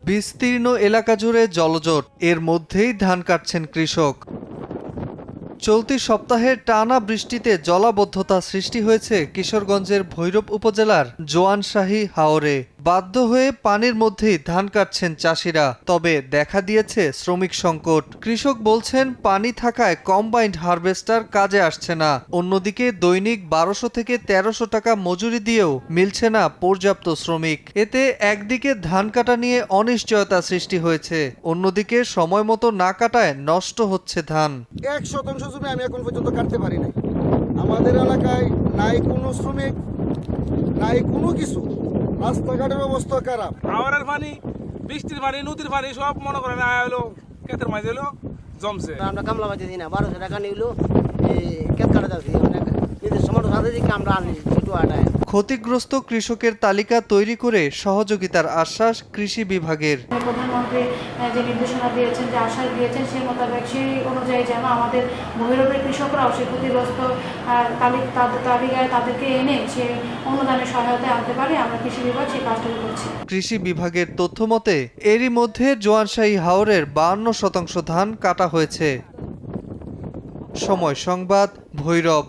বিস্তীর্ণ এলাকা জুড়ে জলজট, এর মধ্যেই ধান কাটছেন কৃষক। চলতি সপ্তাহের টানা বৃষ্টিতে জলাবদ্ধতা সৃষ্টি হয়েছে কিশোরগঞ্জের ভৈরব উপজেলার জোয়ানশাহী হাওরে। বাধ্য হয়ে পানির মধ্যেই ধান কাটছেন চাষিরা। তবে দেখা দিয়েছে শ্রমিক সংকট। কৃষক বলছেন পানি থাকায় কম্বাইন্ড হারভেস্টার কাজে আসছে না। অন্যদিকে দৈনিক 1200 থেকে 1300 টাকা মজুরি দিয়েও মিলছে না পর্যাপ্ত শ্রমিক। এতে একদিকে ধান কাটা নিয়ে অনিশ্চয়তা সৃষ্টি হয়েছে, অন্যদিকে সময় মতো না কাটায় নষ্ট হচ্ছে ধান। 1% জমি আমি এখন পর্যন্ত কাটতে পারি নাই। আমাদের এলাকায় নাই কোনো শ্রমিক, নাই কোনো কিছু। রাস্তাঘাটের অবস্থা খারাপ। হাওরের পানি, বৃষ্টির পানি, নদীর পানি সব মনে করেন হলো ক্ষেতের মাঝে হলো জমছে। আমরা কামলা পাইতেছি না, 1200 টাকা নিলো ক্ষেত কাটা যাচ্ছি, নিজের সমর্থ সাথে দিকে আমরা আনি একটু আটায়। ক্ষতিগ্রস্ত কৃষকের তালিকা তৈরি করে সহযোগিতার আশ্বাস কৃষি বিভাগের। প্রধানমন্ত্রী যে নির্দেশনা দিয়েছেন, যে আশ্বাস দিয়েছেন, সেই মোতাবেক সেই অনুযায়ী যেন আমাদের ভৈরবের কৃষকরাও সেই ক্ষতিগ্রস্ত তালিকায় তাদেরকে এনে সেই অনুদানের সহায়তায় আনতে পারে, আমরা কৃষি বিভাগ সেই কাজটা করছি। কৃষি বিভাগের তথ্য মতে এরই মধ্যে জোয়ানশাহী হাওরের 52% ধান কাটা হয়েছে। সময় সংবাদ, ভৈরব।